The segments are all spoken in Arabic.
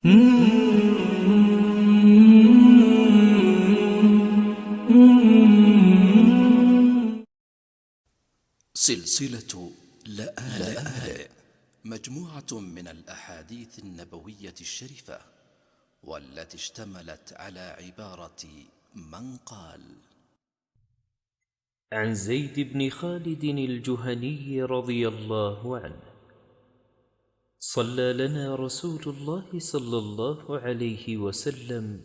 سلسلة لآلئ مجموعة من الأحاديث النبوية الشريفة، والتي اشتملت على عبارة من قال: عن زيد بن خالد الجهني رضي الله عنه: صلى لنا رسول الله صلى الله عليه وسلم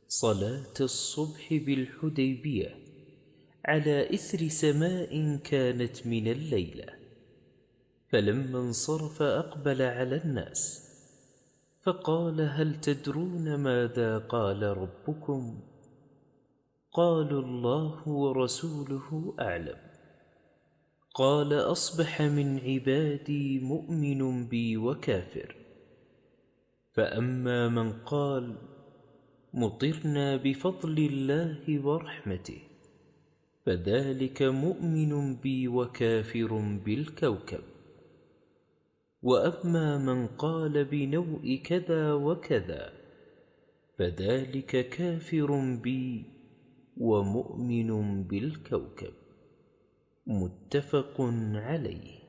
صلاة الصبح بالحديبية على إثر سماء كانت من الليلة، فلما انصرف أقبل على الناس فقال: هل تدرون ماذا قال ربكم؟ قالوا: الله ورسوله أعلم. قال: أصبح من عبادي مؤمن بي وكافر، فأما من قال: مطرنا بفضل الله ورحمته، فذلك مؤمن بي وكافر بالكوكب. وأما من قال بنوء كذا وكذا، فذلك كافر بي ومؤمن بالكوكب. متفق عليه.